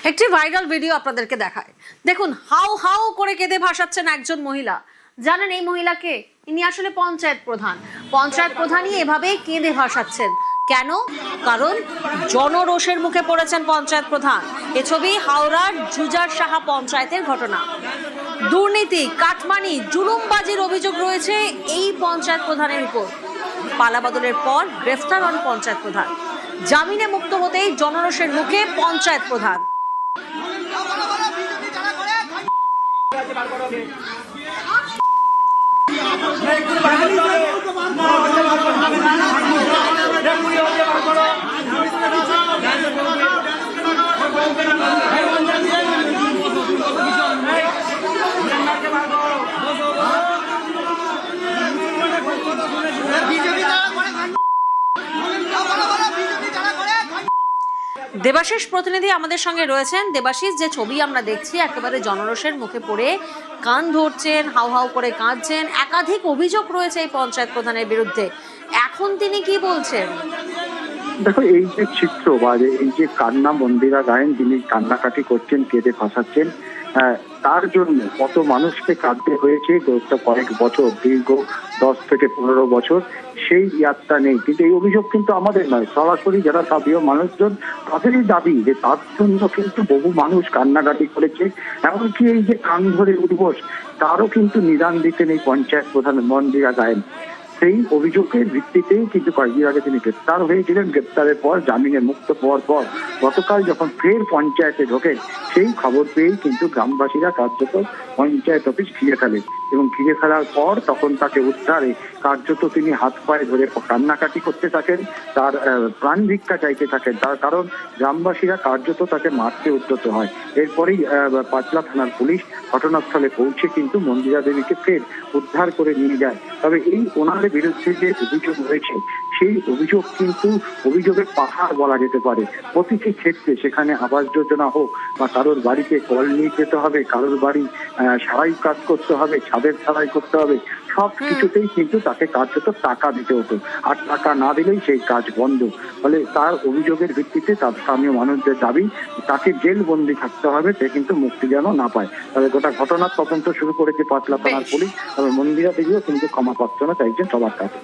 একটি viral video আপনাদেরকে দেখায়। দেখুন, হাউ হাউ করে কেঁদে ভাসাচ্ছেন একজন মহিলা। জানেন এই মহিলাকে? ইনি আসলে পঞ্চায়েত প্রধান। পঞ্চায়েত প্রধানই এভাবে কেঁদে ভাসাচ্ছেন। কেন? কারণ জনরোষের মুখে পড়েছেন পঞ্চায়েত প্রধান। এ ছবি হাওড়ার জুজার সাহা পঞ্চায়েতের ঘটনা। দুর্নীতি, কাটমানি, জুলুমবাজির অভিযোগ রয়েছে এই পঞ্চায়েত প্রধানের উপর। পালাবদলের পর গ্রেফতার হন পঞ্চায়েত প্রধান। জামিনে মুক্ত হতেই জনরোষের মুখে পঞ্চায়েত প্রধান। দেবাশিস প্রতিনিধি আমাদের সঙ্গে রয়েছেন। দেবাশিস, যে ছবি আমরা দেখছি, একেবারে জনরোষের মুখে পড়ে কান ধরছেন, হাউ হাউ করে কাঁদছেন। একাধিক অভিযোগ রয়েছে এই পঞ্চায়েত প্রধানের বিরুদ্ধে। এখন তিনি কি বলছেন? দেখো, এই যে চিত্র বা এই যে কান্না মন্দিরা গায়েন, যিনি কান্নাকাটি করছেন, কেঁদে ভাসাচ্ছেন, তার জন্য কত মানুষকে কাঁদতে হয়েছে কয়েক বছর, দীর্ঘ 10 থেকে 15 বছর, সেই ইয়াত্রা নেই। কিন্তু এই অভিযোগ কিন্তু আমাদের নয়, সরাসরি যারা সাধারণ মানুষজন তাদেরই দাবি যে তার জন্য কিন্তু বহু মানুষ কান্নাকাটি করেছে। এমনকি এই যে কান ধরে উঠবস, তারও কিন্তু নিদান দিতেন এই পঞ্চায়েত প্রধান মন্দিরা গায়েন। সেই অভিযোগের ভিত্তিতেই কিন্তু কয়েকদিন আগে তিনি গ্রেপ্তার হয়েছিলেন। গ্রেপ্তারের পর জামিনে মুক্ত হওয়ার পর গতকাল যখন ফের পঞ্চায়েতে ঢোকেন, সেই খবর পেয়েই কিন্তু গ্রামবাসীরা কার্যত পঞ্চায়েত অফিস ঘিরে ফেলে এবং ঘিরে ফেলার পর তখন তাকে উদ্ধারে কার্যত তিনি হাত পায়ে ধরে কান্নাকাটি করতে থাকেন, তার প্রাণ ভিক্ষা চাইতে থাকেন। তার কারণ গ্রামবাসীরা কার্যত তাকে মারতে উদ্যত হয়। এরপরেই পাঁচলা থানার পুলিশ ঘটনাস্থলে পৌঁছে কিন্তু মন্দিরা দেবীকে ফের উদ্ধার করে নিয়ে যায়। তবে এই ওনার বিরুদ্ধে যে অভিযোগ রয়েছে, সেই অভিযোগ কিন্তু অভিযোগের পাহাড় বলা যেতে পারে। প্রতিটি ক্ষেত্রে, সেখানে আবাস যোজনা হোক বা কারোর বাড়িতে কল নিয়ে যেতে হবে, কারোর বাড়ি সারাই কাজ করতে হবে, ছাদের সারাই করতে হবে, সব কিছুতেই কিন্তু তাকে কার্যত টাকা দিতে হতো। আর টাকা না দিলেই সেই কাজ বন্ধ। ফলে তার অভিযোগের ভিত্তিতে তার স্থানীয় মানুষদের দাবি তাকে জেল বন্দি থাকতে হবে, সে কিন্তু মুক্তি যেন না পায়। তবে গোটা ঘটনার তদন্ত শুরু করেছে পাঁচলা থানার পুলিশ। তবে মন্দিরা দেবীও কিন্তু ক্ষমা প্রার্থনা চাইছেন সবার কাছে।